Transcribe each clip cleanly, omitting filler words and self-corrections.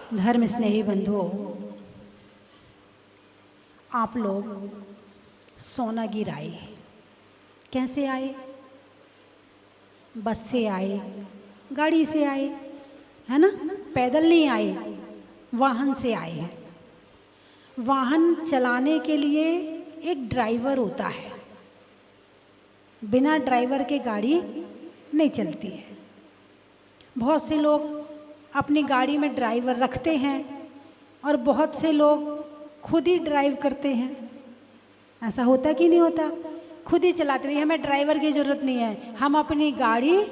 धर्म स्नेही बंधुओं, आप लोग सोनागिर आए। कैसे आए? बस से आए, गाड़ी से आए, है ना? पैदल नहीं आए, वाहन से आए हैं। वाहन चलाने के लिए एक ड्राइवर होता है, बिना ड्राइवर के गाड़ी नहीं चलती है। बहुत से लोग अपनी गाड़ी में ड्राइवर रखते हैं और बहुत से लोग खुद ही ड्राइव करते हैं। ऐसा होता कि नहीं होता? खुद ही चलाते हैं, हमें ड्राइवर की ज़रूरत नहीं है, हम अपनी गाड़ी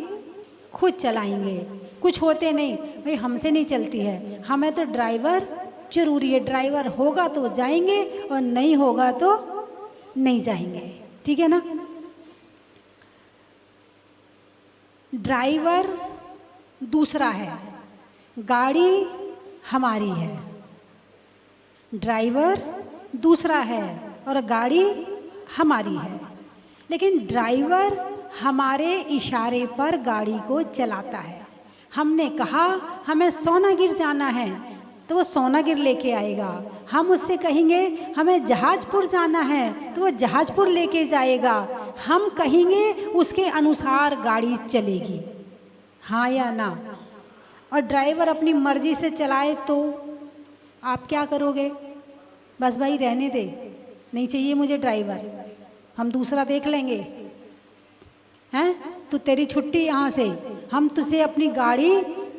खुद चलाएंगे। कुछ होते नहीं, भाई हमसे नहीं चलती है, हमें तो ड्राइवर जरूरी है। ड्राइवर होगा तो जाएंगे और नहीं होगा तो नहीं जाएंगे। ठीक है ना? ड्राइवर दूसरा है, गाड़ी हमारी है। ड्राइवर दूसरा है और गाड़ी हमारी है। लेकिन ड्राइवर हमारे इशारे पर गाड़ी को चलाता है। हमने कहा हमें सोनागिर जाना है तो वो सोनागिर लेके आएगा। हम उससे कहेंगे हमें जहाजपुर जाना है तो वो जहाजपुर लेके जाएगा। हम कहेंगे उसके अनुसार गाड़ी चलेगी, हाँ या ना? और ड्राइवर अपनी मर्जी से चलाए तो आप क्या करोगे? बस भाई रहने दे, नहीं चाहिए मुझे ड्राइवर, हम दूसरा देख लेंगे, हैं? तो तेरी छुट्टी यहाँ से, हम तुझे अपनी गाड़ी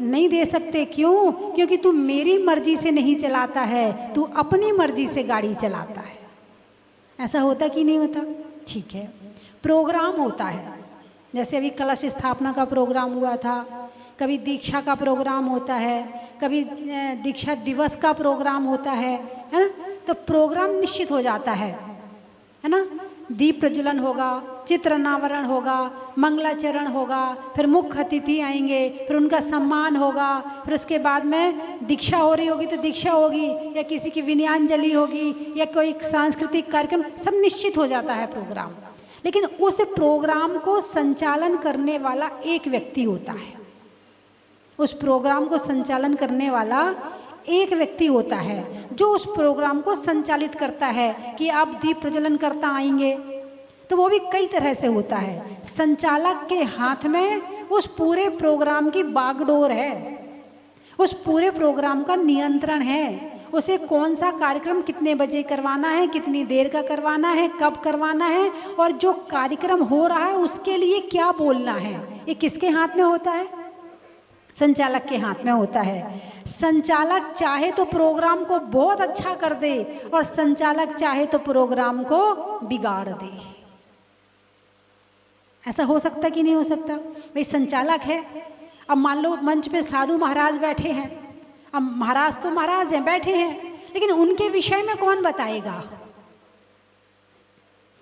नहीं दे सकते। क्यों? क्योंकि तू मेरी मर्जी से नहीं चलाता है, तू अपनी मर्जी से गाड़ी चलाता है। ऐसा होता कि नहीं होता? ठीक है। प्रोग्राम होता है, जैसे अभी कलश स्थापना का प्रोग्राम हुआ था, कभी दीक्षा का प्रोग्राम होता है, कभी दीक्षा दिवस का प्रोग्राम होता है ना? तो प्रोग्राम निश्चित हो जाता है ना? दीप प्रज्वलन होगा, चित्र अनावरण होगा, मंगलाचरण होगा, फिर मुख्य अतिथि आएंगे, फिर उनका सम्मान होगा, फिर उसके बाद में दीक्षा हो रही होगी तो दीक्षा होगी, या किसी की विनयांजलि होगी, या कोई सांस्कृतिक कार्यक्रम, सब निश्चित हो जाता है प्रोग्राम। लेकिन उस प्रोग्राम को संचालन करने वाला एक व्यक्ति होता है। उस प्रोग्राम को संचालन करने वाला एक व्यक्ति होता है जो उस प्रोग्राम को संचालित करता है कि आप दीप प्रज्वलन करता आएंगे। तो वो भी कई तरह से होता है। संचालक के हाथ में उस पूरे प्रोग्राम की बागडोर है, उस पूरे प्रोग्राम का नियंत्रण है। उसे कौन सा कार्यक्रम कितने बजे करवाना है, कितनी देर का करवाना है, कब करवाना है, और जो कार्यक्रम हो रहा है उसके लिए क्या बोलना है, ये किसके हाथ में होता है? संचालक के हाथ में होता है। संचालक चाहे तो प्रोग्राम को बहुत अच्छा कर दे और संचालक चाहे तो प्रोग्राम को बिगाड़ दे। ऐसा हो सकता कि नहीं हो सकता? भाई संचालक है, अब मान लो मंच पे साधु महाराज बैठे हैं, अब महाराज तो महाराज हैं, बैठे हैं, लेकिन उनके विषय में कौन बताएगा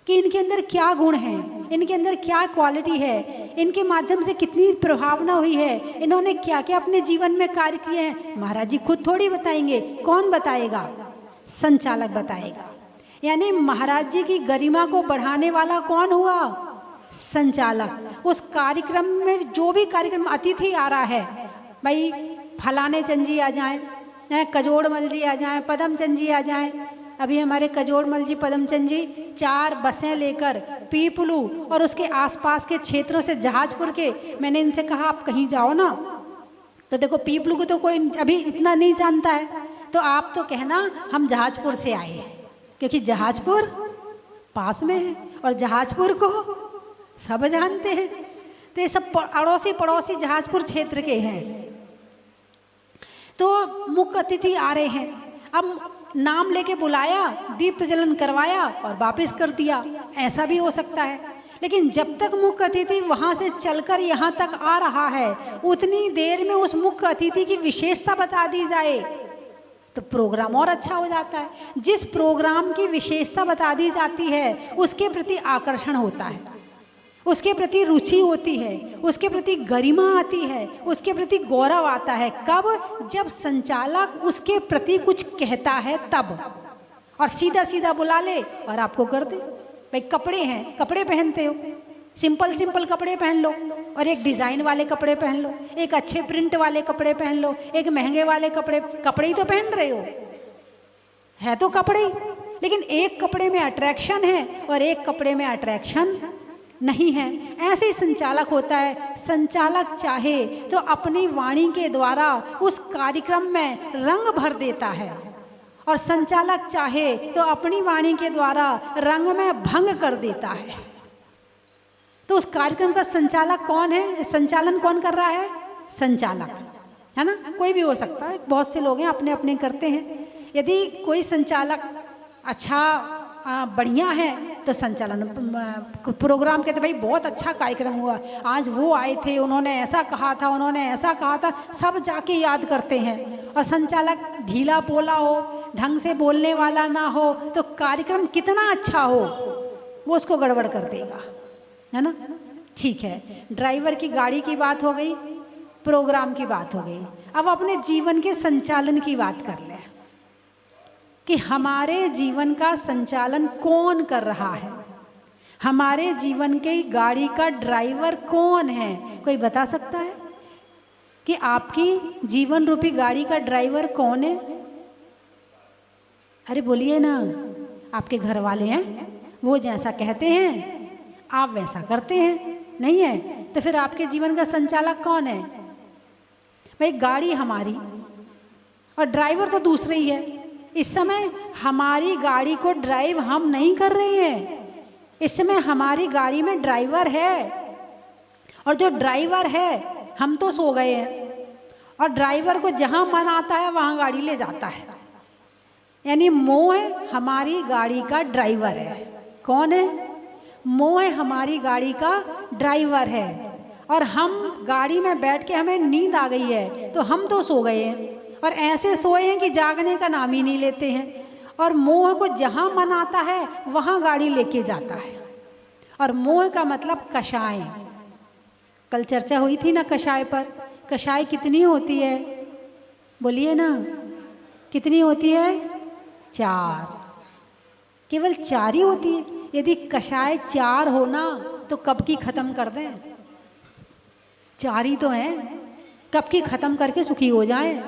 कि इनके अंदर क्या गुण हैं, इनके अंदर क्या क्वालिटी है, इनके माध्यम से कितनी प्रभावना हुई है, इन्होंने क्या क्या अपने जीवन में कार्य किए हैं? महाराज जी खुद थोड़ी बताएंगे। कौन बताएगा? संचालक बताएगा। यानी महाराज जी की गरिमा को बढ़ाने वाला कौन हुआ? संचालक। उस कार्यक्रम में जो भी कार्यक्रम अतिथि आ रहा है, भाई फलाने चंद जी आ जाएं, कजोड़मल जी आ जाएं, पदमचंद जी आ जाएं। अभी हमारे कजोड़मल जी, पदमचंद जी 4 बसें लेकर पीपलू और उसके आसपास के क्षेत्रों से, जहाजपुर के, मैंने इनसे कहा आप कहीं जाओ ना, तो देखो पीपलू को तो कोई अभी इतना नहीं जानता है, तो आप तो कहना हम जहाजपुर से आए हैं, क्योंकि जहाजपुर पास में है और जहाजपुर को सब जानते हैं। तो ये सब अड़ोसी पड़ोसी जहाजपुर क्षेत्र के हैं। तो मुख्य अतिथि आ रहे हैं, अब नाम लेके बुलाया, दीप प्रज्वलन करवाया और वापस कर दिया, ऐसा भी हो सकता है। लेकिन जब तक मुख्य अतिथि वहाँ से चलकर यहाँ तक आ रहा है, उतनी देर में उस मुख्य अतिथि की विशेषता बता दी जाए तो प्रोग्राम और अच्छा हो जाता है। जिस प्रोग्राम की विशेषता बता दी जाती है उसके प्रति आकर्षण होता है, उसके प्रति रुचि होती है, उसके प्रति गरिमा आती है, उसके प्रति गौरव आता है। कब? जब संचालक उसके प्रति कुछ कहता है तब, और सीधा सीधा बुला ले और आपको कर दे। भाई कपड़े हैं, कपड़े पहनते हो, सिंपल सिंपल कपड़े पहन लो, और एक डिज़ाइन वाले कपड़े पहन लो, एक अच्छे प्रिंट वाले कपड़े पहन लो, एक महंगे वाले कपड़े ही तो पहन रहे हो, है तो कपड़े ही, लेकिन एक कपड़े में अट्रैक्शन है और एक कपड़े में अट्रैक्शन नहीं है। ऐसे ही संचालक होता है, संचालक चाहे तो अपनी वाणी के द्वारा उस कार्यक्रम में रंग भर देता है और संचालक चाहे तो अपनी वाणी के द्वारा रंग में भंग कर देता है। तो उस कार्यक्रम का संचालक कौन है, संचालन कौन कर रहा है? संचालक, है ना, कोई भी हो सकता है, बहुत से लोग हैं अपने अपने करते हैं। यदि कोई संचालक अच्छा बढ़िया है तो संचालन प्रोग्राम कहते भाई बहुत अच्छा कार्यक्रम हुआ, आज वो आए थे, उन्होंने ऐसा कहा था, उन्होंने ऐसा कहा था, सब जाके याद करते हैं। और संचालक ढीला पोला हो, ढंग से बोलने वाला ना हो, तो कार्यक्रम कितना अच्छा हो वो उसको गड़बड़ कर देगा, है ना। ठीक है, ड्राइवर की गाड़ी की बात हो गई, प्रोग्राम की बात हो गई। अब अपने जीवन के संचालन की बात कर लें कि हमारे जीवन का संचालन कौन कर रहा है, हमारे जीवन की गाड़ी का ड्राइवर कौन है? कोई बता सकता है कि आपकी जीवन रूपी गाड़ी का ड्राइवर कौन है? अरे बोलिए ना। आपके घर वाले हैं, वो जैसा कहते हैं आप वैसा करते हैं, नहीं है? तो फिर आपके जीवन का संचालक कौन है? भाई गाड़ी हमारी और ड्राइवर तो दूसरे ही है। इस समय हमारी गाड़ी को ड्राइव हम नहीं कर रहे हैं, इस समय हमारी गाड़ी में ड्राइवर है, और जो ड्राइवर है हम तो सो गए हैं, और ड्राइवर को जहां मन आता है वहां गाड़ी ले जाता है। यानी मोह हमारी गाड़ी का ड्राइवर है। कौन है? मोह हमारी गाड़ी का ड्राइवर है, और हम गाड़ी में बैठ के हमें नींद आ गई है तो हम तो सो गए हैं, और ऐसे सोए हैं कि जागने का नाम ही नहीं लेते हैं। और मोह को जहाँ मन आता है वहाँ गाड़ी लेके जाता है। और मोह का मतलब कषाय, कल चर्चा हुई थी ना कषाय पर। कषाय कितनी होती है? बोलिए ना, कितनी होती है? 4, केवल 4 ही होती है। यदि कषाय 4 हो ना तो कब की खत्म कर दें, 4 ही तो हैं, कब की खत्म करके सुखी हो जाएं।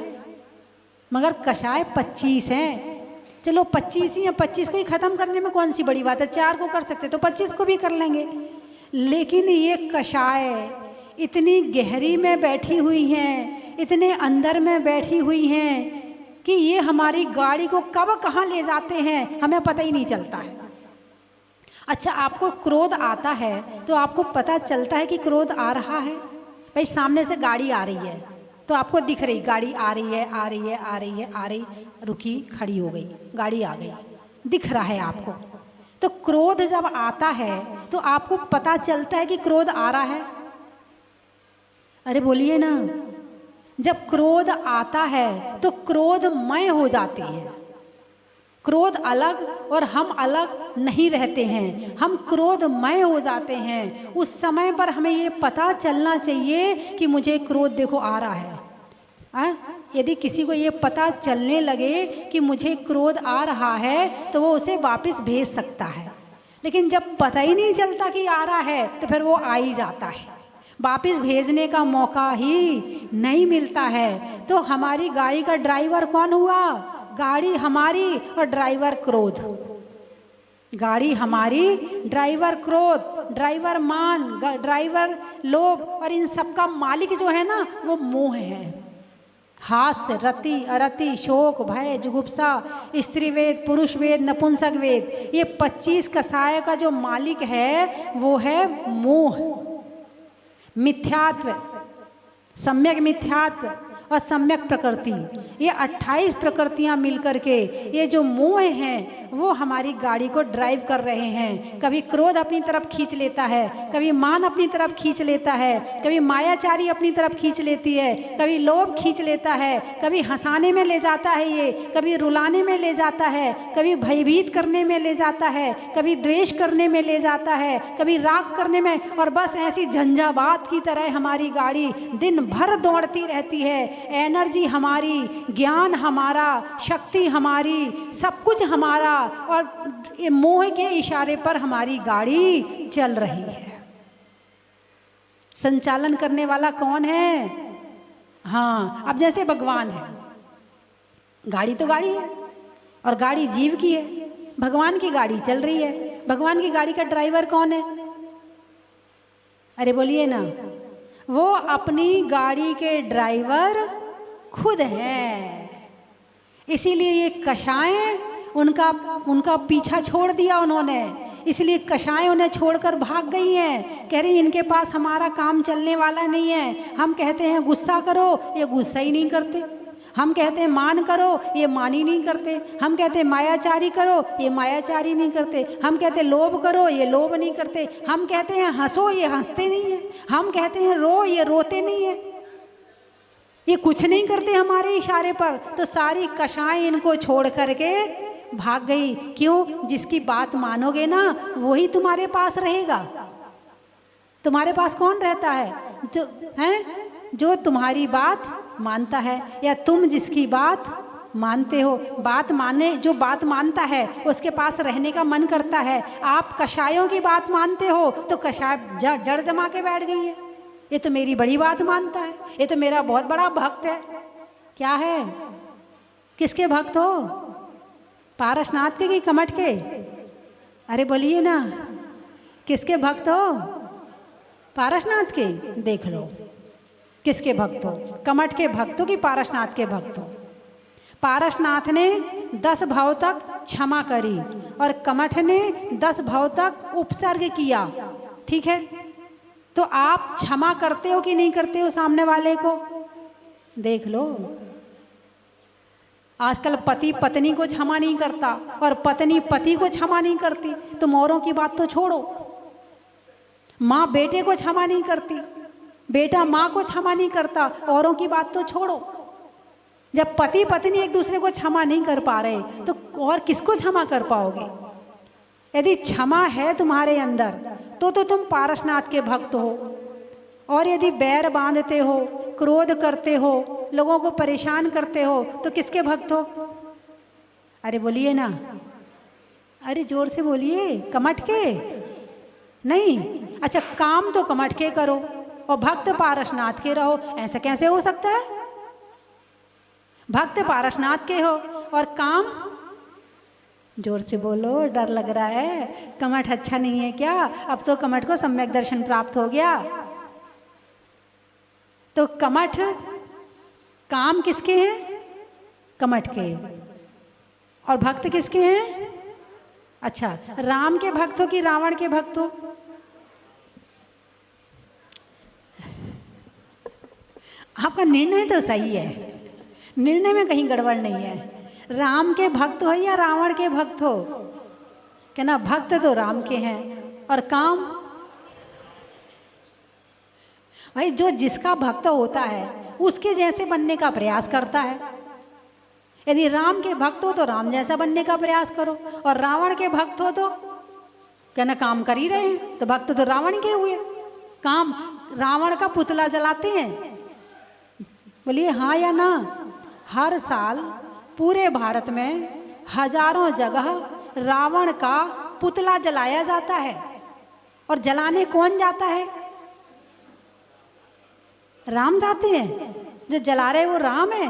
मगर कषाय 25 हैं। चलो 25 ही हैं, 25 को ही ख़त्म करने में कौन सी बड़ी बात है? 4 को कर सकते तो 25 को भी कर लेंगे। लेकिन ये कषाय इतनी गहरी में बैठी हुई हैं, इतने अंदर में बैठी हुई हैं कि ये हमारी गाड़ी को कब कहाँ ले जाते हैं हमें पता ही नहीं चलता है। अच्छा, आपको क्रोध आता है तो आपको पता चलता है कि क्रोध आ रहा है? भाई सामने से गाड़ी आ रही है तो आपको दिख रही गाड़ी आ रही है, आ रही है, आ रही है, आ रही, रुकी, खड़ी हो गई, गाड़ी आ गई, दिख रहा है आपको। तो क्रोध जब आता है तो आपको पता चलता है कि क्रोध आ रहा है। अरे बोलिए ना। जब क्रोध आता है तो क्रोधमय हो जाती है। क्रोध अलग और हम अलग नहीं रहते हैं, हम क्रोधमय हो जाते हैं। उस समय पर हमें ये पता चलना चाहिए कि मुझे क्रोध देखो आ रहा है। यदि किसी को ये पता चलने लगे कि मुझे क्रोध आ रहा है तो वो उसे वापस भेज सकता है। लेकिन जब पता ही नहीं चलता कि आ रहा है तो फिर वो आ ही जाता है, वापस भेजने का मौका ही नहीं मिलता है। तो हमारी गाड़ी का ड्राइवर कौन हुआ? गाड़ी हमारी और ड्राइवर क्रोध। गाड़ी हमारी, ड्राइवर क्रोध, ड्राइवर मान, ड्राइवर लोभ, और इन सब का मालिक जो है ना वो मोह है। हास्य, रति, अरति, शोक, भय, जुगुप्सा, स्त्री वेद, पुरुष वेद, नपुंसक वेद, ये 25 कषाय का जो मालिक है वो है मोह। मिथ्यात्व, सम्यक मिथ्यात्व और सम्यक प्रकृति, ये 28 प्रकृतियां मिलकर के ये जो मोह हैं वो हमारी गाड़ी को ड्राइव कर रहे हैं। कभी क्रोध अपनी तरफ खींच लेता है, कभी मान अपनी तरफ खींच लेता है, कभी मायाचारी अपनी तरफ खींच लेती है, कभी लोभ खींच लेता है, कभी हंसाने में ले जाता है ये, कभी रुलाने में ले जाता है, कभी भयभीत करने में ले जाता है, कभी द्वेष करने में ले जाता है, कभी राग करने में। और बस ऐसी झंझावात की तरह हमारी गाड़ी दिन भर दौड़ती रहती है। एनर्जी हमारी, ज्ञान हमारा, शक्ति हमारी, सब कुछ हमारा, और मोह के इशारे पर हमारी गाड़ी चल रही है। संचालन करने वाला कौन है? हाँ, अब जैसे भगवान है, गाड़ी तो गाड़ी है और गाड़ी जीव की है। भगवान की गाड़ी चल रही है, भगवान की गाड़ी का ड्राइवर कौन है? अरे बोलिए ना, वो अपनी गाड़ी के ड्राइवर खुद हैं। इसीलिए ये कषाय उनका पीछा छोड़ दिया उन्होंने, इसलिए कषाय उन्हें छोड़कर भाग गई हैं। कह रही इनके पास हमारा काम चलने वाला नहीं है। हम कहते हैं गुस्सा करो, ये गुस्सा ही नहीं करते। हम कहते हैं मान करो, ये मान ही नहीं करते। हम कहते हैं मायाचारी करो, ये मायाचारी नहीं करते। हम कहते हैं लोभ करो, ये लोभ नहीं करते। हम कहते हैं हंसो, ये हंसते नहीं है। हम कहते हैं रो, ये रोते नहीं है। ये कुछ नहीं करते हमारे इशारे पर। तो सारी कषाय इनको छोड़ करके भाग गई। क्यों? जिसकी बात मानोगे ना वही तुम्हारे पास रहेगा। तुम्हारे पास कौन रहता है? जो तुम्हारी बात मानता है, या तुम जिसकी बात मानते हो। जो बात मानता है उसके पास रहने का मन करता है। आप कषायों की बात मानते हो तो कषाय जड़ जमा के बैठ गई है। ये तो मेरी बड़ी बात मानता है, ये तो मेरा बहुत बड़ा भक्त है। क्या है? किसके भक्त हो? पारसनाथ के कि कमठ के? अरे बोलिए ना, किसके भक्त हो? पारसनाथ के? देख लो किसके भक्त हो, कमठ के भक्त हो कि पारसनाथ के भक्त हो। पारसनाथ ने 10 भाव तक क्षमा करी और कमठ ने 10 भाव तक उपसर्ग किया। ठीक है, तो आप क्षमा करते हो कि नहीं करते हो सामने वाले को? देख लो। आजकल पति पत्नी को क्षमा नहीं करता और पत्नी पति को क्षमा नहीं करती। तुम औरों की बात तो छोड़ो, माँ बेटे को क्षमा नहीं करती, बेटा माँ को क्षमा नहीं करता, औरों की बात तो छोड़ो। जब पति पत्नी एक दूसरे को क्षमा नहीं कर पा रहे तो और किसको क्षमा कर पाओगे? यदि क्षमा है तुम्हारे अंदर तो तुम पारसनाथ के भक्त हो। और यदि बैर बांधते हो, क्रोध करते हो, लोगों को परेशान करते हो तो किसके भक्त हो? अरे बोलिए ना, अरे जोर से बोलिए। कमठ के नहीं? अच्छा, काम तो कमठ के करो और भक्त पारसनाथ के रहो, ऐसा कैसे हो सकता है? भक्त पारसनाथ के हो और काम, जोर से बोलो, डर लग रहा है। कमठ अच्छा नहीं है क्या? अब तो कमठ को सम्यक दर्शन प्राप्त हो गया। तो कमठ, काम किसके हैं? कमठ के। और भक्त किसके हैं? अच्छा, राम के भक्त हो कि रावण के भक्त हो? आपका निर्णय तो सही है, निर्णय में कहीं गड़बड़ नहीं है। राम के भक्त हो या रावण के भक्त हो? कहना भक्त तो राम के हैं और काम, भाई जो जिसका भक्त होता है उसके जैसे बनने का प्रयास करता है। यदि राम के भक्त हो तो राम जैसा बनने का प्रयास करो, और रावण के भक्त हो तो कहना काम कर ही रहे हैं, तो भक्त तो रावण के हुए। काम, रावण का पुतला जलाते हैं? बोलिए हाँ या ना? हर साल पूरे भारत में हजारों जगह रावण का पुतला जलाया जाता है। और जलाने कौन जाता है? राम जाते हैं। जो जला रहे वो राम है।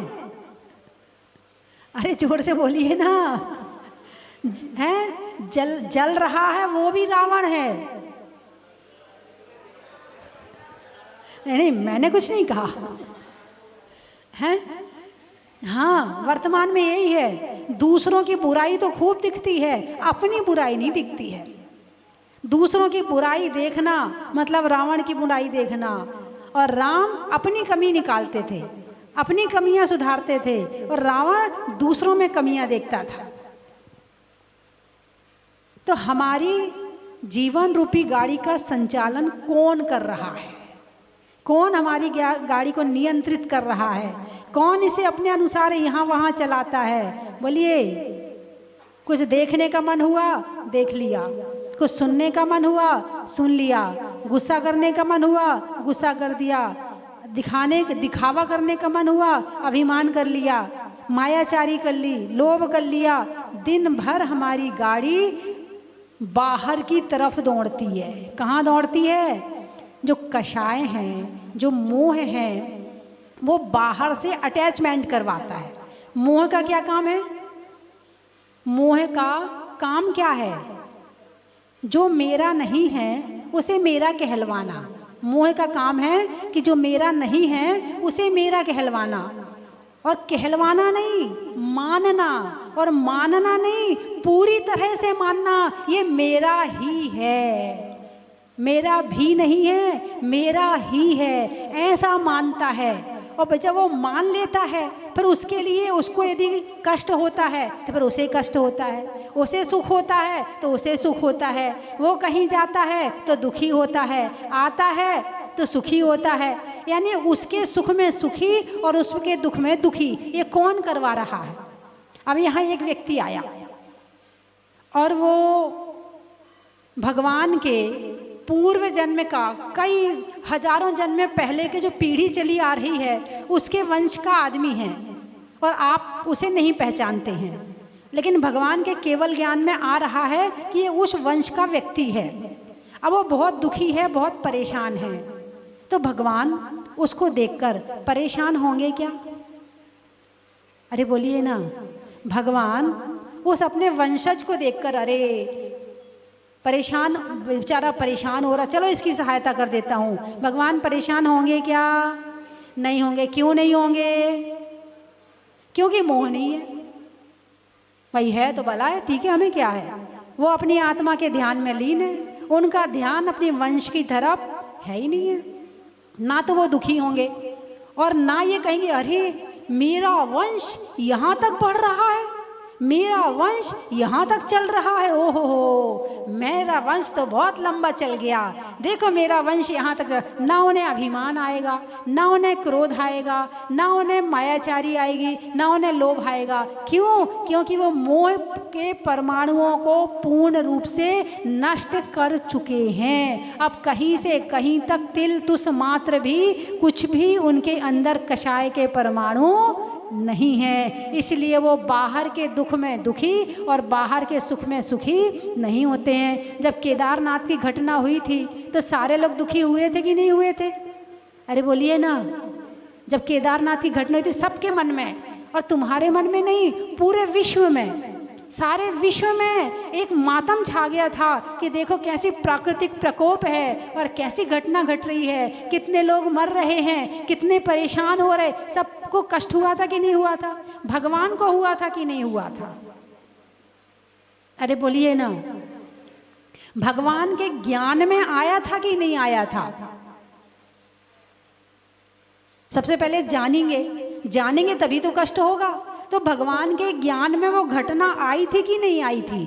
अरे जोर से बोलिए ना, है जल रहा है वो भी रावण है। नहीं, मैंने कुछ नहीं कहा है। हाँ, वर्तमान में यही है। दूसरों की बुराई तो खूब दिखती है, अपनी बुराई नहीं दिखती है। दूसरों की बुराई देखना मतलब रावण की बुराई देखना। और राम अपनी कमी निकालते थे, अपनी कमियां सुधारते थे, और रावण दूसरों में कमियां देखता था। तो हमारी जीवन रूपी गाड़ी का संचालन कौन कर रहा है? कौन हमारी गाड़ी को नियंत्रित कर रहा है? कौन इसे अपने अनुसार यहाँ वहाँ चलाता है? बोलिए। कुछ देखने का मन हुआ, देख लिया। कुछ सुनने का मन हुआ, सुन लिया। गुस्सा करने का मन हुआ, गुस्सा कर दिया। दिखावा करने का मन हुआ, अभिमान कर लिया। मायाचारी कर ली, लोभ कर लिया। दिन भर हमारी गाड़ी बाहर की तरफ दौड़ती है। कहाँ दौड़ती है? जो कषाय हैं, जो मोह है, वो बाहर से अटैचमेंट करवाता है। मोह का क्या काम है? मोह का काम क्या है? जो मेरा नहीं है उसे मेरा कहलवाना। मोह का काम है कि जो मेरा नहीं है उसे मेरा कहलवाना, और कहलवाना नहीं, मानना, और मानना नहीं, पूरी तरह से मानना, ये मेरा ही है, मेरा भी नहीं है, मेरा ही है, ऐसा मानता है। और जब वो मान लेता है फिर उसके लिए उसको यदि कष्ट होता है तो फिर उसे कष्ट होता है, उसे सुख होता है तो उसे सुख होता है, वो कहीं जाता है तो दुखी होता है, आता है तो सुखी होता है। यानी उसके सुख में सुखी और उसके दुख में दुखी, ये कौन करवा रहा है? अब यहाँ एक व्यक्ति आया और वो भगवान के पूर्व जन्म का, कई हजारों जन्म पहले के जो पीढ़ी चली आ रही है उसके वंश का आदमी है, और आप उसे नहीं पहचानते हैं, लेकिन भगवान के केवल ज्ञान में आ रहा है कि ये उस वंश का व्यक्ति है। अब वो बहुत दुखी है, बहुत परेशान है, तो भगवान उसको देखकर परेशान होंगे क्या? अरे बोलिए ना, भगवान उस अपने वंशज को देखकर, अरे परेशान, बेचारा परेशान हो रहा, चलो इसकी सहायता कर देता हूँ, भगवान परेशान होंगे क्या? नहीं होंगे। क्यों नहीं होंगे? क्योंकि मोह नहीं है। भाई है तो भला है, ठीक है, हमें क्या है। वो अपनी आत्मा के ध्यान में लीन है, उनका ध्यान अपने वंश की तरफ है ही नहीं है। ना तो वो दुखी होंगे और ना ये कहेंगे अरे मेरा वंश यहाँ तक बढ़ रहा है, मेरा वंश यहाँ तक चल रहा है, ओहो हो, मेरा वंश तो बहुत लंबा चल गया, देखो मेरा वंश यहाँ तक चल। ना उन्हें अभिमान आएगा, ना उन्हें क्रोध आएगा, ना उन्हें मायाचारी आएगी, ना उन्हें लोभ आएगा। क्यों? क्योंकि वो मोह के परमाणुओं को पूर्ण रूप से नष्ट कर चुके हैं। अब कहीं से कहीं तक तिल तुस मात्र भी कुछ भी उनके अंदर कषाय के परमाणु नहीं है, इसलिए वो बाहर के दुख में दुखी और बाहर के सुख में सुखी नहीं होते हैं। जब केदारनाथ की घटना हुई थी तो सारे लोग दुखी हुए थे कि नहीं हुए थे? अरे बोलिए ना। जब केदारनाथ की घटना हुई थी सबके मन में, और तुम्हारे मन में नहीं, पूरे विश्व में, सारे विश्व में एक मातम छा गया था कि देखो कैसी प्राकृतिक प्रकोप है और कैसी घटना घट रही है, कितने लोग मर रहे हैं, कितने परेशान हो रहे। सबको कष्ट हुआ था कि नहीं हुआ था? भगवान को हुआ था कि नहीं हुआ था? अरे बोलिए ना। भगवान के ज्ञान में आया था कि नहीं आया था? सबसे पहले जानेंगे तभी तो कष्ट होगा। तो भगवान के ज्ञान में वो घटना आई थी कि नहीं आई थी?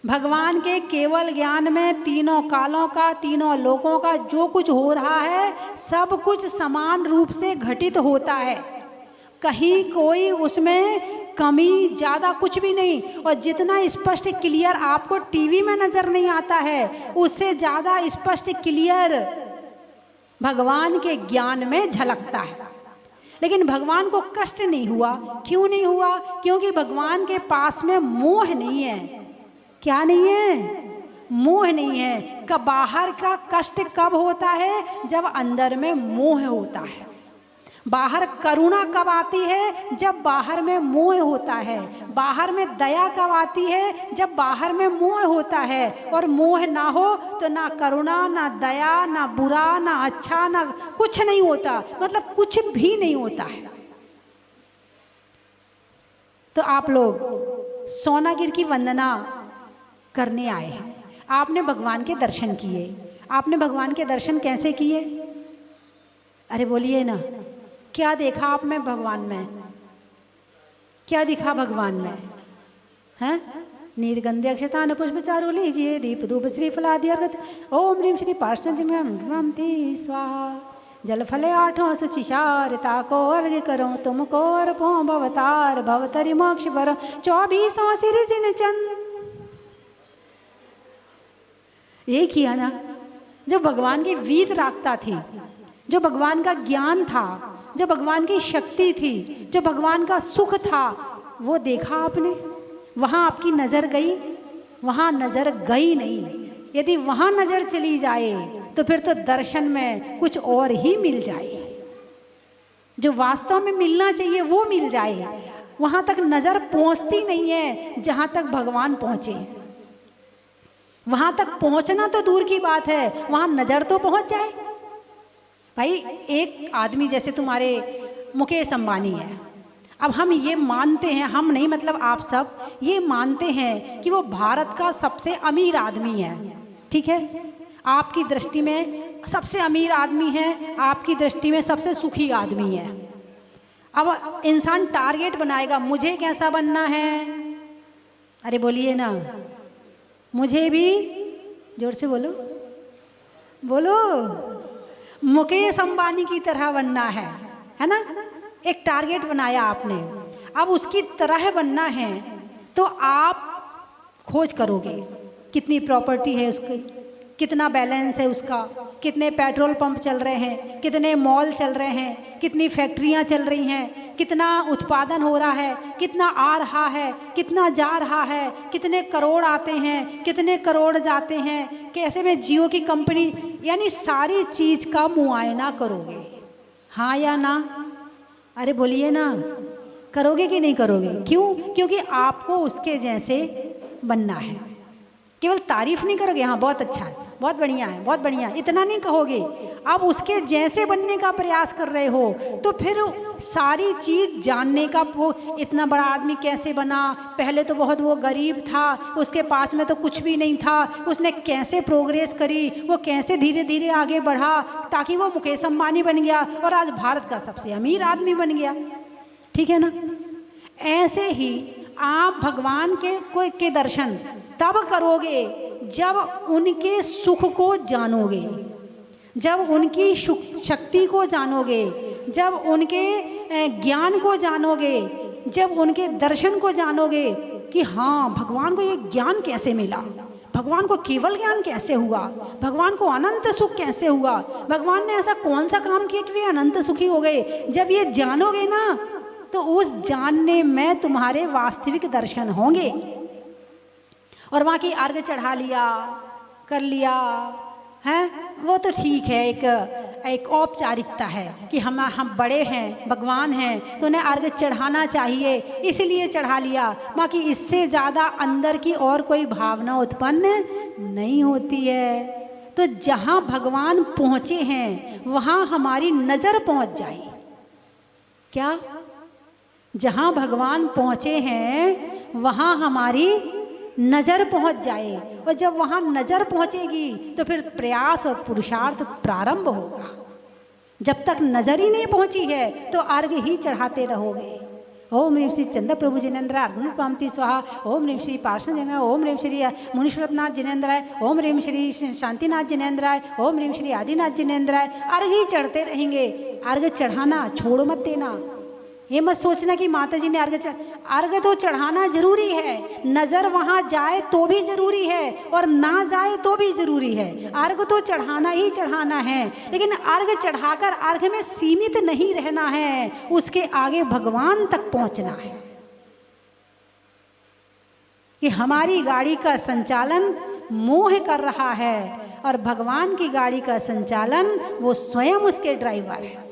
भगवान के केवल ज्ञान में तीनों कालों का, तीनों लोकों का जो कुछ हो रहा है सब कुछ समान रूप से घटित होता है, कहीं कोई उसमें कमी ज़्यादा कुछ भी नहीं। और जितना स्पष्ट क्लियर आपको टीवी में नज़र नहीं आता है उससे ज़्यादा स्पष्ट क्लियर भगवान के ज्ञान में झलकता है। लेकिन भगवान को कष्ट नहीं हुआ। क्यों नहीं हुआ? क्योंकि भगवान के पास में मोह नहीं है। क्या नहीं है? मोह नहीं है। कब बाहर का कष्ट कब होता है? जब अंदर में मोह होता है। बाहर करुणा कब आती है? जब बाहर में मोह होता है। बाहर में दया कब आती है? जब बाहर में मोह होता है। और मोह ना हो तो ना करुणा, ना दया, ना बुरा, ना अच्छा, ना कुछ नहीं होता, मतलब कुछ भी नहीं होता है। तो आप लोग सोनागिर की वंदना करने आए हैं, आपने भगवान के दर्शन किए। आपने भगवान के दर्शन कैसे किए? अरे बोलिए ना, क्या देखा आप में भगवान में? क्या दिखा भगवान में? हैं? नीरगंधे अक्षतान पुष्प चारु लीजिए, दीप धूप श्रीफल आदि अर्घ, ओम ह्रीं श्री पार्षदी स्वाहा। जल फले आठों सुचिशारता को अर्घ करो, तुमको अर्पो भवतार भवतरि मोक्ष भरो, 24 सिर जिन चंद। ये किया ना, जो भगवान की वीत रागता थी, जो भगवान का ज्ञान था, जो भगवान की शक्ति थी, जो भगवान का सुख था, वो देखा आपने? वहाँ आपकी नज़र गई? वहाँ नज़र गई नहीं। यदि वहाँ नज़र चली जाए तो फिर तो दर्शन में कुछ और ही मिल जाए, जो वास्तव में मिलना चाहिए वो मिल जाए। वहाँ तक नज़र पहुँचती नहीं है जहाँ तक भगवान पहुँचे। वहाँ तक पहुँचना तो दूर की बात है, वहाँ नज़र तो पहुँच जाए। भाई एक आदमी जैसे तुम्हारे मुकेश अंबानी है, अब हम ये मानते हैं, हम नहीं मतलब आप सब ये मानते हैं कि वो भारत का सबसे अमीर आदमी है, ठीक है। आपकी दृष्टि में सबसे अमीर आदमी है, आपकी दृष्टि में सबसे सुखी आदमी है। अब इंसान टारगेट बनाएगा, मुझे कैसा बनना है? अरे बोलिए ना, मुझे भी, जोर से बोलो बोलो, मुकेश अंबानी की तरह बनना है ना। एक टारगेट बनाया आपने, अब उसकी तरह बनना है तो आप खोज करोगे, कितनी प्रॉपर्टी है उसकी, कितना बैलेंस है उसका, कितने पेट्रोल पंप चल रहे हैं, कितने मॉल चल रहे हैं, कितनी फैक्ट्रियां चल रही हैं, कितना उत्पादन हो रहा है, कितना आ रहा है, कितना जा रहा है, कितने करोड़ आते हैं, कितने करोड़ जाते हैं, कैसे में जियो की कंपनी, यानी सारी चीज़ का मुआयना करोगे, हाँ या ना? अरे बोलिए ना, करोगे कि नहीं करोगे? क्यों? क्योंकि आपको उसके जैसे बनना है। केवल तारीफ नहीं करोगे, हाँ बहुत अच्छा है, बहुत बढ़िया है, बहुत बढ़िया है, इतना नहीं कहोगे। अब उसके जैसे बनने का प्रयास कर रहे हो तो फिर सारी चीज़ जानने का, वो इतना बड़ा आदमी कैसे बना, पहले तो बहुत वो गरीब था, उसके पास में तो कुछ भी नहीं था, उसने कैसे प्रोग्रेस करी, वो कैसे धीरे धीरे आगे बढ़ा ताकि वो मुकेश अंबानी बन गया और आज भारत का सबसे अमीर आदमी बन गया, ठीक है ना। ऐसे ही आप भगवान के दर्शन तब करोगे जब उनके सुख को जानोगे, जब उनकी शक्ति को जानोगे, जब उनके ज्ञान को जानोगे, जब उनके दर्शन को जानोगे कि हाँ भगवान को ये ज्ञान कैसे मिला, भगवान को केवल ज्ञान कैसे हुआ, भगवान को अनंत सुख कैसे हुआ, भगवान ने ऐसा कौन सा काम किया कि वे अनंत सुखी हो गए। जब ये जानोगे ना तो उस जानने में तुम्हारे वास्तविक दर्शन होंगे। और वहाँ की अर्घ चढ़ा लिया, कर लिया है, वो तो ठीक है, एक औपचारिकता है कि हम बड़े हैं, भगवान हैं तो उन्हें अर्घ चढ़ाना चाहिए इसलिए चढ़ा लिया। बाकी इससे ज़्यादा अंदर की और कोई भावना उत्पन्न नहीं होती है। तो जहाँ भगवान पहुँचे हैं वहाँ हमारी नज़र पहुँच जाए। क्या? जहाँ भगवान पहुँचे हैं वहाँ हमारी नज़र पहुँच जाए, और जब वहाँ नज़र पहुँचेगी तो फिर प्रयास और पुरुषार्थ प्रारंभ होगा। जब तक नज़र ही नहीं पहुँची है तो अर्घ ही चढ़ाते रहोगे। ओम ह्रीं श्री चंद्र प्रभु जिनेन्द्र अर्घ प्रांति स्वाहा, ओम ह्रीं श्री पार्षद जिनेन्द्र, ओम ह्रीं श्री मुनीश्वरनाथ जिनेन्द्राय, ओम ह्रीं श्री शांतिनाथ जिनेन्द्राय, ओम ह्रीं श्री आदिनाथ जिनेन्द्राय। अर्घ ही चढ़ते रहेंगे। अर्घ चढ़ाना छोड़ मत देना। ये मत सोचना कि माता जी ने अर्घ तो चढ़ाना जरूरी है, नज़र वहाँ जाए तो भी जरूरी है और ना जाए तो भी जरूरी है। अर्घ तो चढ़ाना ही चढ़ाना है, लेकिन अर्घ चढ़ाकर अर्घ में सीमित नहीं रहना है, उसके आगे भगवान तक पहुँचना है। कि हमारी गाड़ी का संचालन मोह कर रहा है और भगवान की गाड़ी का संचालन वो स्वयं उसके ड्राइवर है।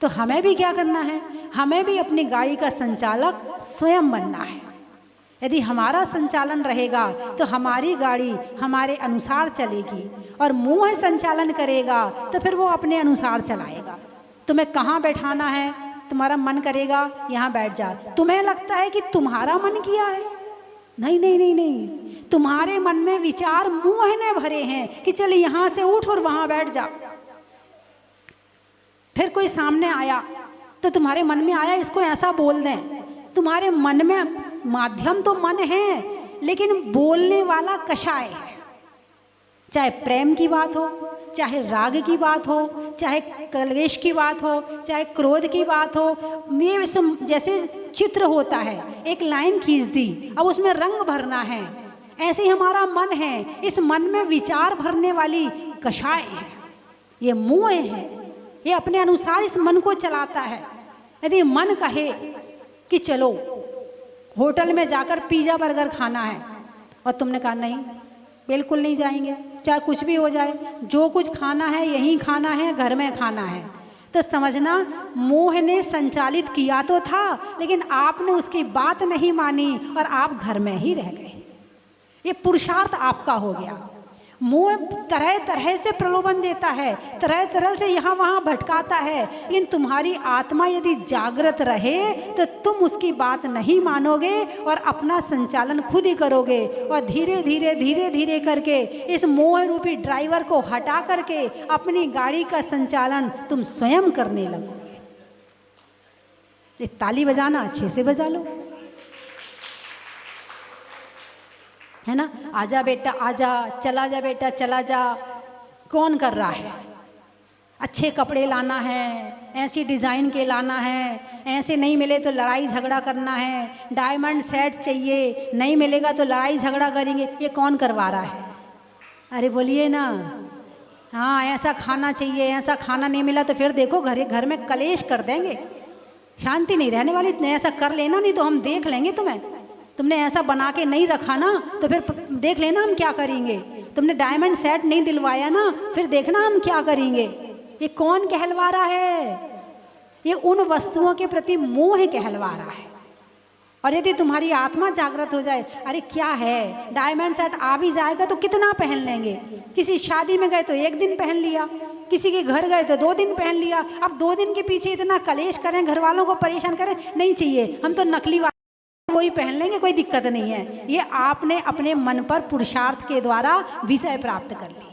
तो हमें भी क्या करना है? हमें भी अपनी गाड़ी का संचालक स्वयं बनना है। यदि हमारा संचालन रहेगा तो हमारी गाड़ी हमारे अनुसार चलेगी, और मोह संचालन करेगा तो फिर वो अपने अनुसार चलाएगा। तुम्हें कहाँ बैठाना है, तुम्हारा मन करेगा यहाँ बैठ जा। तुम्हें लगता है कि तुम्हारा मन किया है? नहीं नहीं नहीं नहीं, तुम्हारे मन में विचार मोह ने भरे हैं कि चल यहाँ से उठ और वहाँ बैठ जा। फिर कोई सामने आया तो तुम्हारे मन में आया इसको ऐसा बोल दें। तुम्हारे मन में माध्यम तो मन है, लेकिन बोलने वाला कषाय है। चाहे प्रेम की बात हो, चाहे राग की बात हो, चाहे कलेश की बात हो, चाहे क्रोध की बात हो। ये जैसे चित्र होता है, एक लाइन खींच दी, अब उसमें रंग भरना है। ऐसे ही हमारा मन है, इस मन में विचार भरने वाली कषाय है, ये मोह है। ये अपने अनुसार इस मन को चलाता है। यदि मन कहे कि चलो होटल में जाकर पिज़्ज़ा बर्गर खाना है और तुमने कहा नहीं बिल्कुल नहीं जाएंगे, चाहे कुछ भी हो जाए। जो कुछ खाना है यहीं खाना है, घर में खाना है। तो समझना मोह ने संचालित किया तो था, लेकिन आपने उसकी बात नहीं मानी और आप घर में ही रह गए। ये पुरुषार्थ आपका हो गया। मोह तरह तरह से प्रलोभन देता है, तरह तरह से यहाँ वहाँ भटकाता है, लेकिन तुम्हारी आत्मा यदि जागृत रहे तो तुम उसकी बात नहीं मानोगे और अपना संचालन खुद ही करोगे। और धीरे धीरे धीरे धीरे करके इस मोह रूपी ड्राइवर को हटा करके अपनी गाड़ी का संचालन तुम स्वयं करने लगोगे। ये ताली बजाना अच्छे से बजा लो, है ना। आजा बेटा आजा, चला जा बेटा चला जा। कौन कर रहा है? अच्छे कपड़े लाना है, ऐसी डिज़ाइन के लाना है, ऐसे नहीं मिले तो लड़ाई झगड़ा करना है, डायमंड सेट चाहिए, नहीं मिलेगा तो लड़ाई झगड़ा करेंगे। ये कौन करवा रहा है? अरे बोलिए ना। हाँ, ऐसा खाना चाहिए, ऐसा खाना नहीं मिला तो फिर देखो घर में कलेश कर देंगे, शांति नहीं रहने वाली। ऐसा कर लेना, नहीं तो हम देख लेंगे तुम्हें। तुमने ऐसा बना के नहीं रखा ना तो फिर देख लेना हम क्या करेंगे। तुमने डायमंड सेट नहीं दिलवाया ना, फिर देखना हम क्या करेंगे। ये कौन कहलवा रहा है? ये उन वस्तुओं के प्रति मोह कहलवा रहा है। और यदि तुम्हारी आत्मा जागृत हो जाए, अरे क्या है, डायमंड सेट आ भी जाएगा तो कितना पहन लेंगे। किसी शादी में गए तो 1 दिन पहन लिया, किसी के घर गए तो 2 दिन पहन लिया। अब 2 दिन के पीछे इतना कलेश करें, घर वालों को परेशान करें, नहीं चाहिए, हम तो नकली वही पहन लेंगे, कोई दिक्कत नहीं है। ये आपने अपने मन पर पुरुषार्थ के द्वारा विषय प्राप्त कर ली।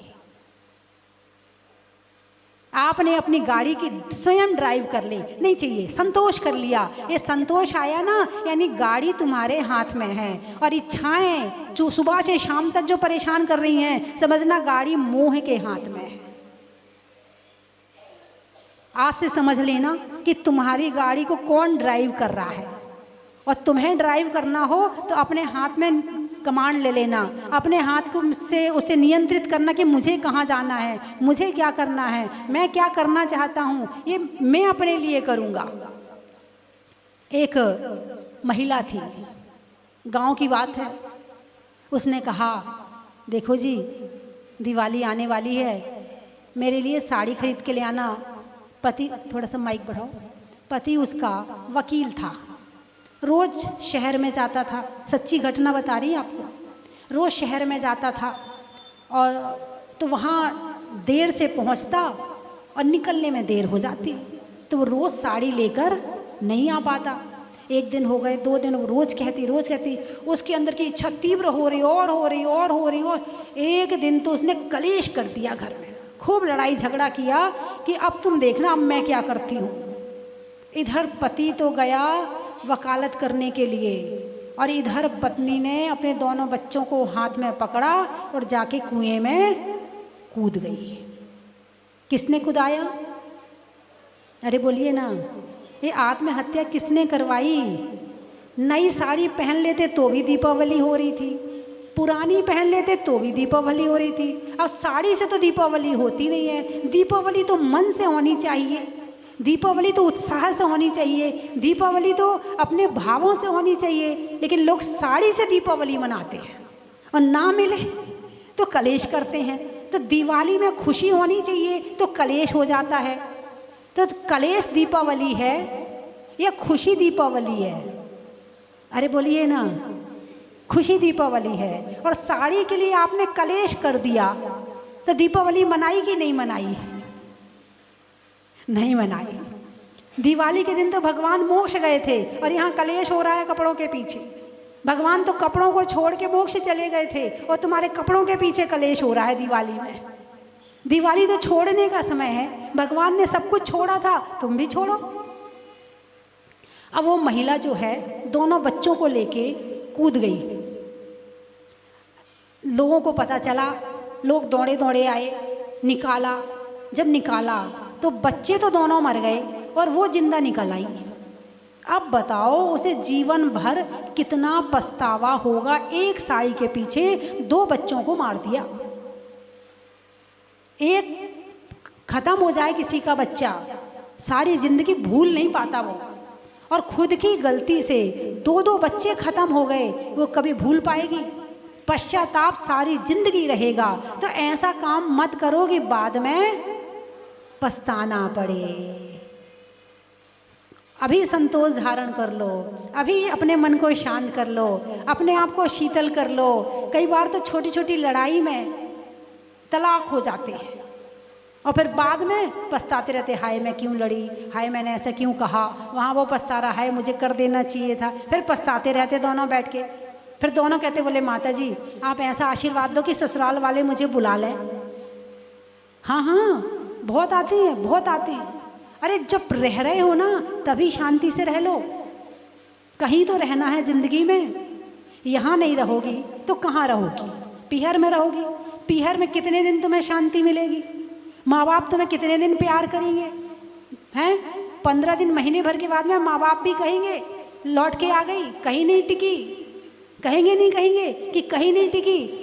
आपने अपनी गाड़ी की स्वयं ड्राइव कर ली, नहीं चाहिए, संतोष कर लिया। ये संतोष आया ना, यानी गाड़ी तुम्हारे हाथ में है। और इच्छाएं जो सुबह से शाम तक जो परेशान कर रही हैं, समझना गाड़ी मोह के हाथ में है। आज से समझ लेना कि तुम्हारी गाड़ी को कौन ड्राइव कर रहा है। और तुम्हें ड्राइव करना हो तो अपने हाथ में कमांड ले लेना, अपने हाथ को से उसे नियंत्रित करना कि मुझे कहाँ जाना है, मुझे क्या करना है, मैं क्या करना चाहता हूँ, ये मैं अपने लिए करूँगा। एक महिला थी, गांव की बात है। उसने कहा, देखो जी दिवाली आने वाली है, मेरे लिए साड़ी खरीद के ले आना। पति, थोड़ा सा माइक बढ़ाओ। पति उसका वकील था, रोज़ शहर में जाता था। सच्ची घटना बता रही है आपको। रोज़ शहर में जाता था और तो वहाँ देर से पहुँचता और निकलने में देर हो जाती, तो वो रोज़ साड़ी लेकर नहीं आ पाता। 1 दिन हो गए, 2 दिन, रोज़ कहती। उसके अंदर की इच्छा तीव्र हो रही और एक दिन तो उसने कलेश कर दिया घर में, खूब लड़ाई झगड़ा किया कि अब तुम देखना अब मैं क्या करती हूँ। इधर पति तो गया वकालत करने के लिए और इधर पत्नी ने अपने दोनों बच्चों को हाथ में पकड़ा और जाके कुएं में कूद गई। किसने कुदाया? अरे बोलिए ना। ये आत्महत्या किसने करवाई? नई साड़ी पहन लेते तो भी दीपावली हो रही थी, पुरानी पहन लेते तो भी दीपावली हो रही थी। अब साड़ी से तो दीपावली होती नहीं है। दीपावली तो मन से होनी चाहिए, दीपावली तो उत्साह से होनी चाहिए, दीपावली तो अपने भावों से होनी चाहिए। लेकिन लोग साड़ी से दीपावली मनाते हैं और ना मिले तो कलेश करते हैं। तो दिवाली में खुशी होनी चाहिए तो कलेश हो जाता है। तो कलेश दीपावली है या खुशी दीपावली है? अरे बोलिए ना, खुशी दीपावली है। और साड़ी के लिए आपने कलेश कर दिया तो दीपावली मनाई कि नहीं मनाई? नहीं मनाई। दिवाली के दिन तो भगवान मोक्ष गए थे और यहाँ कलेश हो रहा है कपड़ों के पीछे। भगवान तो कपड़ों को छोड़ के मोक्ष चले गए थे और तुम्हारे कपड़ों के पीछे कलेश हो रहा है दिवाली में। दिवाली तो छोड़ने का समय है, भगवान ने सब कुछ छोड़ा था, तुम भी छोड़ो। अब वो महिला जो है दोनों बच्चों को लेके कूद गई। लोगों को पता चला, लोग दौड़े दौड़े आए, निकाला। जब निकाला तो बच्चे तो दोनों मर गए और वो जिंदा निकल आई। अब बताओ उसे जीवन भर कितना पछतावा होगा। एक साड़ी के पीछे 2 बच्चों को मार दिया। एक खत्म हो जाए किसी का बच्चा, सारी जिंदगी भूल नहीं पाता वो। और खुद की गलती से 2-2 बच्चे खत्म हो गए, वो कभी भूल पाएगी? पश्चाताप सारी जिंदगी रहेगा। तो ऐसा काम मत करो कि बाद में पछताना पड़े। अभी संतोष धारण कर लो, अभी अपने मन को शांत कर लो, अपने आप को शीतल कर लो। कई बार तो छोटी छोटी लड़ाई में तलाक हो जाते हैं और फिर बाद में पछताते रहते, हाय मैं क्यों लड़ी, हाय मैंने ऐसा क्यों कहा, वहाँ वो पछता रहा है मुझे कर देना चाहिए था। फिर पछताते रहते दोनों बैठ के। फिर दोनों कहते, बोले माता जी आप ऐसा आशीर्वाद दो कि ससुराल वाले मुझे बुला लें। हाँ हाँ, बहुत आती हैं, बहुत आती हैं। अरे जब रह रहे हो ना तभी शांति से रह लो। कहीं तो रहना है जिंदगी में, यहाँ नहीं रहोगी तो कहाँ रहोगी? पीहर में रहोगी। पीहर में कितने दिन तुम्हें शांति मिलेगी? माँ बाप तुम्हें कितने दिन प्यार करेंगे? हैं 15 दिन महीने भर के बाद में माँ बाप भी कहेंगे लौट के आ गई, कहीं नहीं टिकी। कहेंगे नहीं, कहेंगे कि कहीं नहीं टिकी,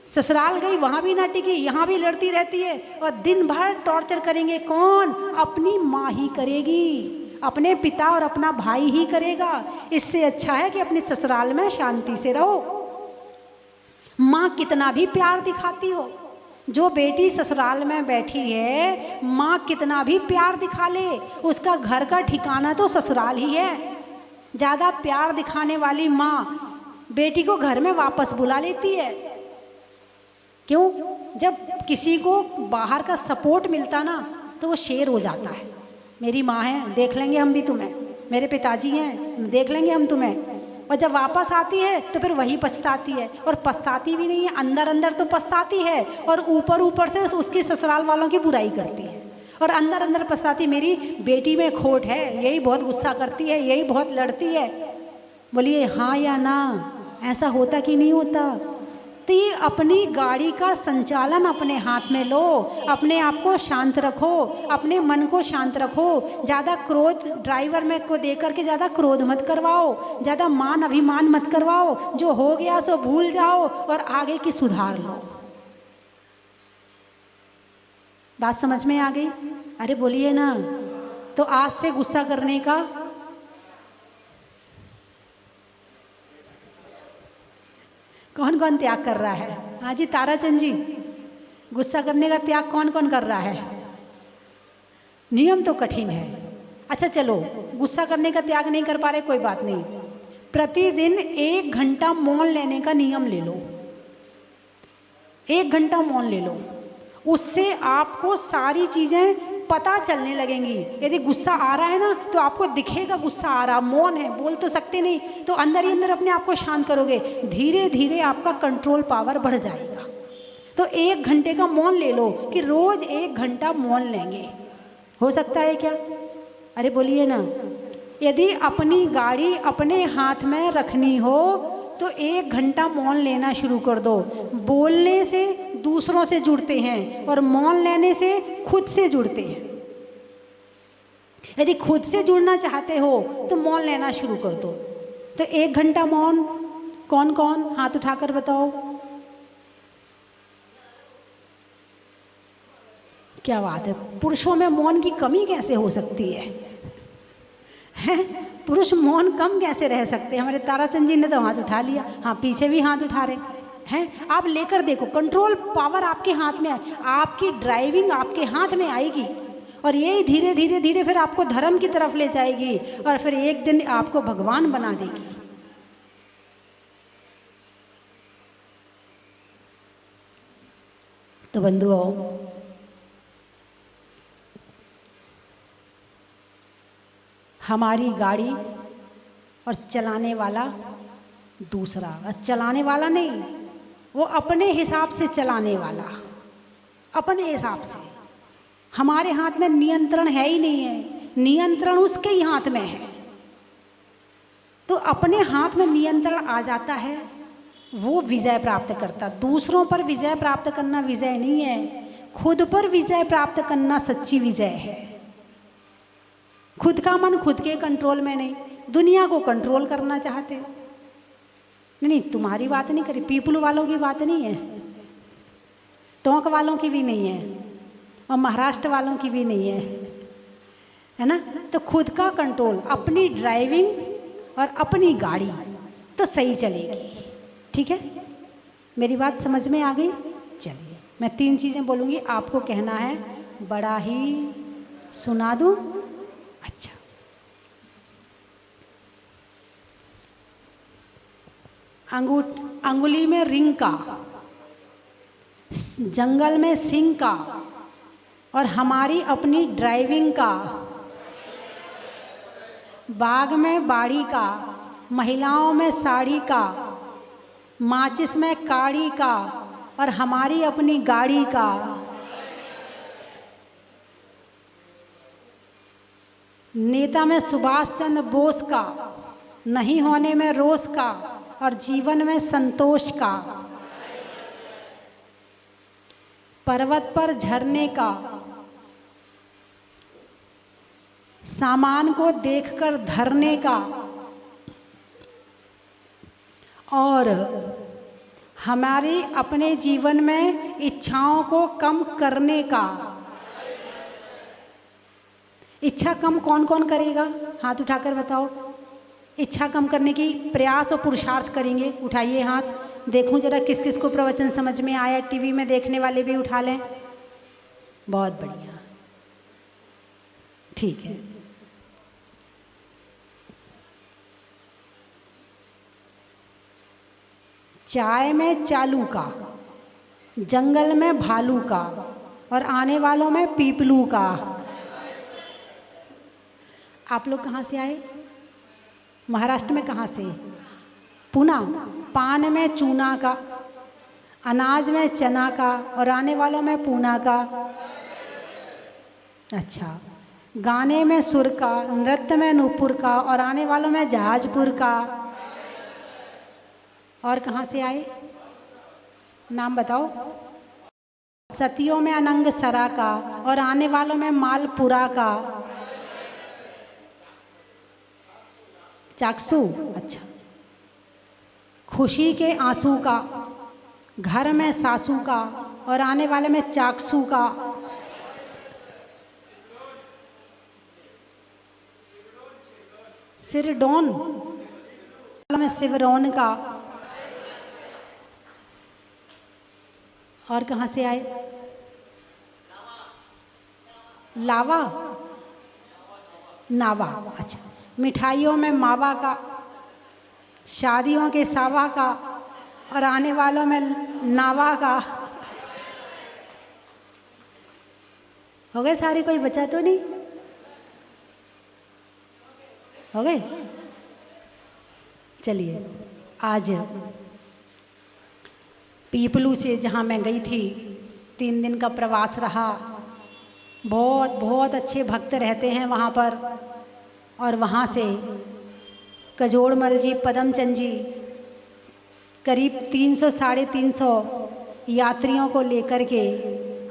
ससुराल गई वहाँ भी ना टिकी, यहाँ भी लड़ती रहती है। और दिन भर टॉर्चर करेंगे। कौन? अपनी माँ ही करेगी, अपने पिता और अपना भाई ही करेगा। इससे अच्छा है कि अपने ससुराल में शांति से रहो। माँ कितना भी प्यार दिखाती हो, जो बेटी ससुराल में बैठी है माँ कितना भी प्यार दिखा ले, उसका घर का ठिकाना तो ससुराल ही है। ज़्यादा प्यार दिखाने वाली माँ बेटी को घर में वापस बुला लेती है। क्यों? जब किसी को बाहर का सपोर्ट मिलता ना तो वो शेर हो जाता है। मेरी माँ है, देख लेंगे हम भी तुम्हें, मेरे पिताजी हैं, देख लेंगे हम तुम्हें। और जब वापस आती है तो फिर वही पछताती है। और पछताती भी नहीं है, अंदर अंदर तो पछताती है और ऊपर ऊपर से उसकी ससुराल वालों की बुराई करती है। और अंदर अंदर पछताती, मेरी बेटी में खोट है, यही बहुत गुस्सा करती है, यही बहुत लड़ती है। बोलिए हाँ या ना, ऐसा होता कि नहीं होता? तो ये अपनी गाड़ी का संचालन अपने हाथ में लो, अपने आप को शांत रखो, अपने मन को शांत रखो। ज़्यादा क्रोध ड्राइवर में को देकर के ज़्यादा क्रोध मत करवाओ, ज़्यादा मान अभिमान मत करवाओ। जो हो गया सो भूल जाओ और आगे की सुधार लो। बात समझ में आ गई? अरे बोलिए ना। तो आज से गुस्सा करने का कौन कौन त्याग कर रहा है? हाँ जी ताराचंद जी, गुस्सा करने का त्याग कौन कौन कर रहा है? नियम तो कठिन है। अच्छा चलो, गुस्सा करने का त्याग नहीं कर पा रहे, कोई बात नहीं। प्रतिदिन 1 घंटा मौन लेने का नियम ले लो। 1 घंटा मौन ले लो, उससे आपको सारी चीज़ें पता चलने लगेंगी। यदि गुस्सा आ रहा है ना तो आपको दिखेगा गुस्सा आ रहा, मौन है, बोल तो सकते नहीं, तो अंदर ही अंदर अपने आप को शांत करोगे, धीरे धीरे आपका कंट्रोल पावर बढ़ जाएगा। तो 1 घंटे का मौन ले लो कि रोज 1 घंटा मौन लेंगे। हो सकता है क्या? अरे बोलिए ना। यदि अपनी गाड़ी अपने हाथ में रखनी हो तो 1 घंटा मौन लेना शुरू कर दो। बोलने से दूसरों से जुड़ते हैं और मौन लेने से खुद से जुड़ते हैं। यदि खुद से जुड़ना चाहते हो तो मौन लेना शुरू कर दो। तो 1 घंटा मौन कौन कौन हाथ उठाकर बताओ। क्या बात है, पुरुषों में मौन की कमी कैसे हो सकती है? हैं? पुरुष मौन कम कैसे रह सकते हैं? हमारे ताराचंद जी ने तो हाथ उठा लिया, हाँ पीछे भी हाथ उठा रहे हैं। आप लेकर देखो, कंट्रोल पावर आपके हाथ में है, आपकी ड्राइविंग आपके हाथ में आएगी और यही धीरे धीरे धीरे फिर आपको धर्म की तरफ ले जाएगी और फिर एक दिन आपको भगवान बना देगी। तो बंधुओं, हमारी गाड़ी और चलाने वाला दूसरा, चलाने वाला नहीं, वो अपने हिसाब से चलाने वाला, अपने हिसाब से। हमारे हाथ में नियंत्रण है ही नहीं है, नियंत्रण उसके ही हाथ में है। तो अपने हाथ में नियंत्रण आ जाता है, वो विजय प्राप्त करता। दूसरों पर विजय प्राप्त करना विजय नहीं है, खुद पर विजय प्राप्त करना सच्ची विजय है। खुद का मन खुद के कंट्रोल में नहीं, दुनिया को कंट्रोल करना चाहते हो। नहीं, तुम्हारी बात नहीं करी, पीपल वालों की बात नहीं है, टोंक वालों की भी नहीं है और महाराष्ट्र वालों की भी नहीं है ना। तो खुद का कंट्रोल, अपनी ड्राइविंग और अपनी गाड़ी तो सही चलेगी। ठीक है, मेरी बात समझ में आ गई? चलिए, मैं 3 चीज़ें बोलूँगी, आपको कहना है बड़ा ही। सुना दूँ? अच्छा। अंगुली में रिंग का, जंगल में सिंह का, और हमारी अपनी ड्राइविंग का, बाग में बाड़ी का, महिलाओं में साड़ी का, माचिस में काड़ी का, और हमारी अपनी गाड़ी का, नेता में सुभाष चंद्र बोस का, नहीं होने में रोष का, और जीवन में संतोष का, पर्वत पर झरने का, सामान को देखकर धरने का, और हमारी अपने जीवन में इच्छाओं को कम करने का। इच्छा कम कौन कौन करेगा? हाथ उठाकर बताओ। इच्छा कम करने की प्रयास और पुरुषार्थ करेंगे? उठाइए हाथ, देखूं जरा किस किस को प्रवचन समझ में आया। टीवी में देखने वाले भी उठा लें। बहुत बढ़िया, ठीक है। चाय में चालू का, जंगल में भालू का, और आने वालों में पीपलू का। आप लोग कहाँ से आए? महाराष्ट्र में कहाँ से? पूना। पान में चूना का, अनाज में चना का, और आने वालों में पूना का। अच्छा। गाने में सुर का, नृत्य में नूपुर का, और आने वालों में जहाजपुर का। और कहाँ से आए? नाम बताओ। सतियों में अनंग सरा का, और आने वालों में मालपुरा का। चाकसू। अच्छा। खुशी के आंसू का, घर में सासू का, और आने वाले में चाकसू का। सिरडोन में सिवरोन का। और कहाँ से आए? लावा, नावा। अच्छा। मिठाइयों में मावा का, शादियों के सावा का, और आने वालों में नावा का। हो गए सारे? कोई बचा तो नहीं? हो गए? चलिए, आज पीपलू से जहाँ मैं गई थी, 3 दिन का प्रवास रहा। बहुत बहुत अच्छे भक्त रहते हैं वहाँ पर। और वहाँ से कजोड़मल जी, पदमचंद जी करीब 300 साढ़े 300 यात्रियों को लेकर के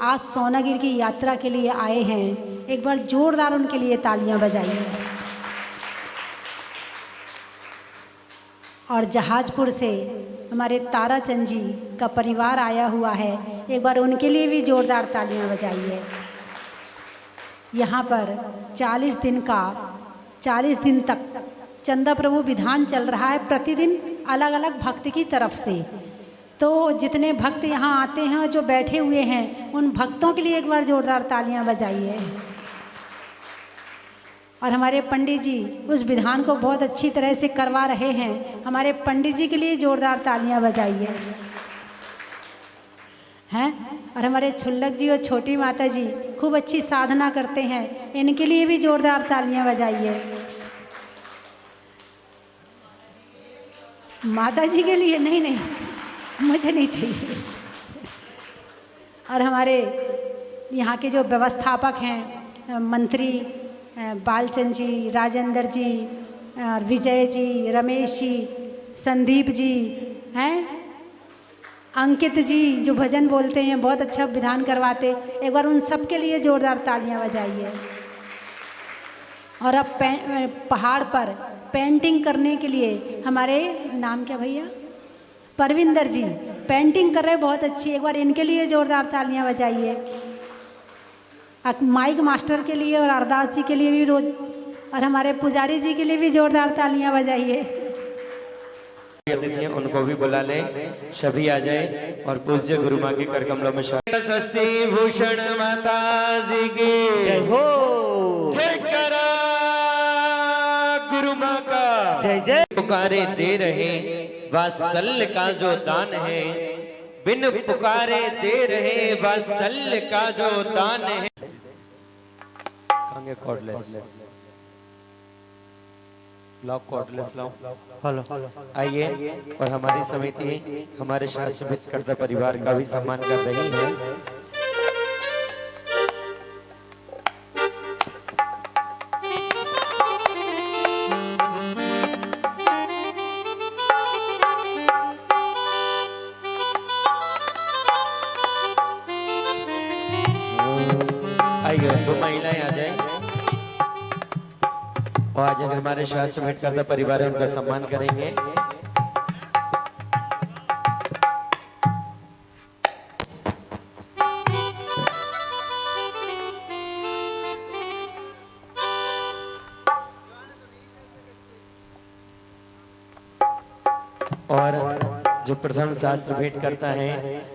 आज सोनागिर की यात्रा के लिए आए हैं। एक बार जोरदार उनके लिए तालियां बजाइए। और जहाजपुर से हमारे ताराचंद जी का परिवार आया हुआ है, एक बार उनके लिए भी जोरदार तालियां बजाइए। यहाँ पर 40 दिन तक चंदा प्रभु विधान चल रहा है, प्रतिदिन अलग अलग भक्त की तरफ से। तो जितने भक्त यहाँ आते हैं और जो बैठे हुए हैं, उन भक्तों के लिए एक बार जोरदार तालियां बजाइए। और हमारे पंडित जी उस विधान को बहुत अच्छी तरह से करवा रहे हैं, हमारे पंडित जी के लिए जोरदार तालियां बजाइए। हैं? और हमारे छुल्लक जी और छोटी माता जी खूब अच्छी साधना करते हैं, इनके लिए भी जोरदार तालियां बजाइए। माता जी के लिए नहीं, मुझे नहीं चाहिए। और हमारे यहाँ के जो व्यवस्थापक हैं, मंत्री बालचंद जी, राजेंद्र जी, विजय जी, रमेश जी, संदीप जी हैं, अंकित जी जो भजन बोलते हैं, बहुत अच्छा विधान करवाते, एक बार उन सब के लिए जोरदार तालियां बजाइए। और अब पहाड़ पर पेंटिंग करने के लिए हमारे नाम क्या भैया? परविंदर जी पेंटिंग कर रहे, बहुत अच्छी, एक बार इनके लिए जोरदार तालियां बजाइए। माइक मास्टर के लिए और अरदास जी के लिए भी रोज, और हमारे पुजारी जी के लिए भी जोरदार तालियां बजाइए। अतिथि हैं उनको भी बुला ले, सभी आ जाए और पूज्य गुरु माँ के कर कमलों में शशि भूषण माता जी की जय हो। जय करा गुरु माँ का जय जय। पुकारे दे रहे वात्सल्य का जो दान है, बिन पुकारे दे रहे वात्सल्य का जो दान है। कॉर्डलेस लाओ, कॉर्डलेस लाओ। हेलो। आइए और हमारी समिति हमारे शास्त्रविद कर्ता परिवार का भी सम्मान कर रही है। आइए दो महिलाएं आ जाए और आज हमारे शास्त्र भेंट करता परिवार है उनका सम्मान करेंगे। और जो प्रथम शास्त्र भेंट करता है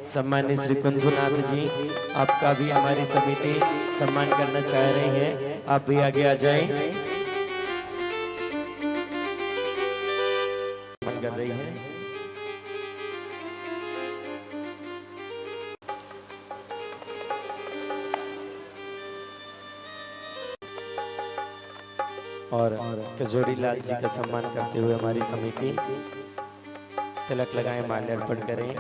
सम्मानित श्री कुंदुनाथ जी, आपका भी हमारी समिति सम्मान करना चाह रही है, आप भी आगे आ जाएं। सम्मान कर रही है। और कजोड़ी लाल जी का सम्मान करते हुए हमारी समिति तिलक लगाएं, माल्यार्पण करें।